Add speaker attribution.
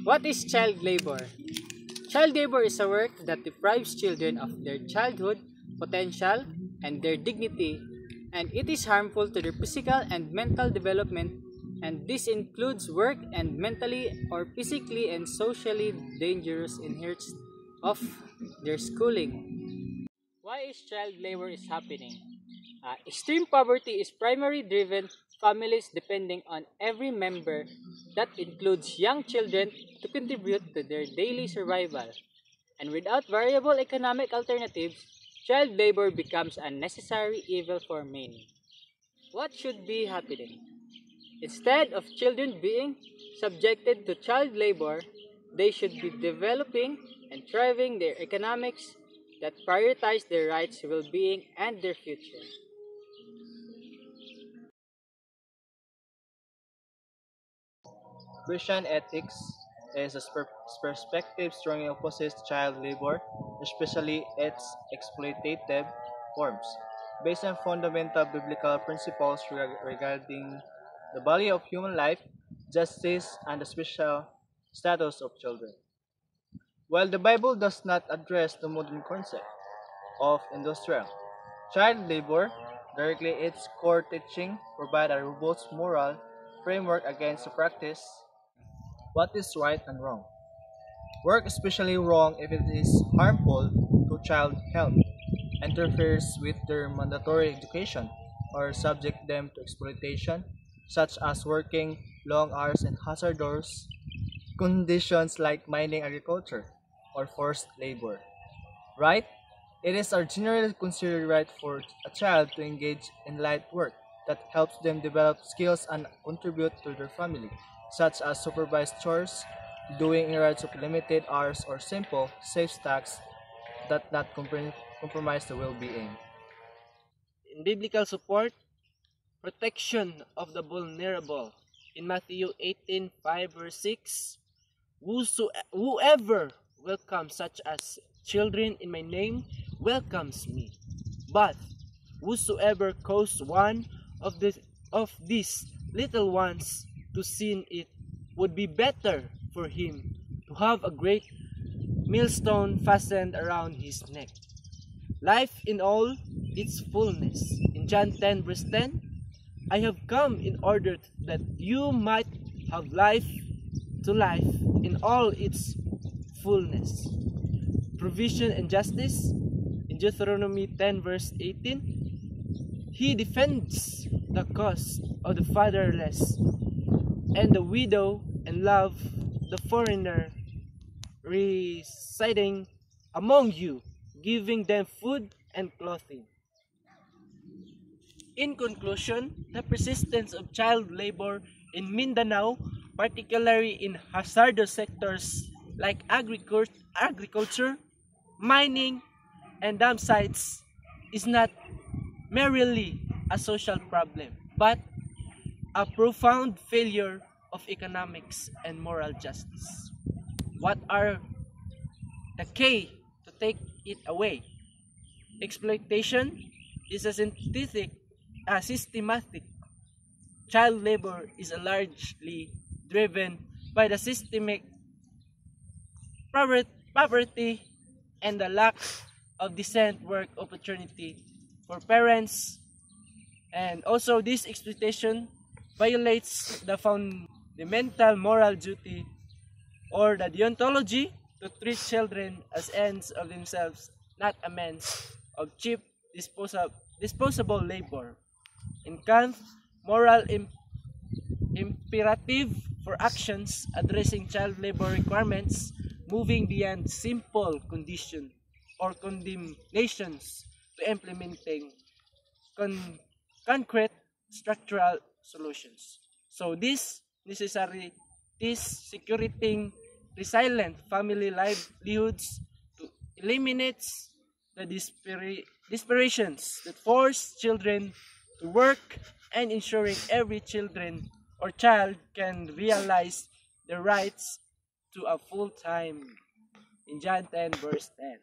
Speaker 1: What is child labor? Child labor is a work that deprives children of their childhood potential and their dignity, and it is harmful to their physical and mental development, and this includes work and mentally or physically and socially dangerous inherits of their schooling. Why is child labor is happening? Extreme poverty is primarily driven families depending on every member that includes young children to contribute to their daily survival. And without variable economic alternatives, child labor becomes a necessary evil for many. What should be happening? Instead of children being subjected to child labor, they should be developing and thriving their economics that prioritize their rights, well-being, and their future.
Speaker 2: Christian ethics is a perspective strongly opposes child labor, especially its exploitative forms, based on fundamental biblical principles regarding the value of human life, justice, and the special status of children. While the Bible does not address the modern concept of industrial child labor directly, its core teaching provide a robust moral framework against the practice what is right and wrong. Work especially wrong if it is harmful to child health, interferes with their mandatory education, or subject them to exploitation, such as working long hours in hazardous conditions like mining agriculture or forced labor. Right? It is our generally considered right for a child to engage in light work that helps them develop skills and contribute to their family, such as supervised chores, doing errands of limited hours, or simple, safe tasks that not compromise the well-being.
Speaker 3: In biblical support, protection of the vulnerable. In Matthew 18:5 verse 6, whoever welcomes such as children in my name welcomes me. But whosoever causes one of these little ones to sin, it would be better for him to have a great millstone fastened around his neck. Life in all its fullness. In John 10 verse 10, I have come in order that you might have life to life in all its fullness. Provision and justice. In Deuteronomy 10 verse 18, he defends the cause of the fatherless and the widow and love the foreigner residing among you, giving them food and clothing. In conclusion, the persistence of child labor in Mindanao, particularly in hazardous sectors like agriculture, mining, and dam sites, is not merely a social problem, but a profound failure of economics and moral justice. What are the key to take it away? Exploitation is systematic. Child labor is largely driven by the systemic poverty and the lack of decent work opportunity for parents, and also this exploitation violates the fundamental moral duty or the deontology to treat children as ends of themselves, not a means of cheap disposable labor. In Kant, moral imperative for actions addressing child labor requirements, moving beyond simple condition or condemnations to implementing concrete structural solutions. So this securing resilient family livelihoods to eliminate the desperations that force children to work, and ensuring every children or child can realize their rights to a full time. In John 10 verse 10.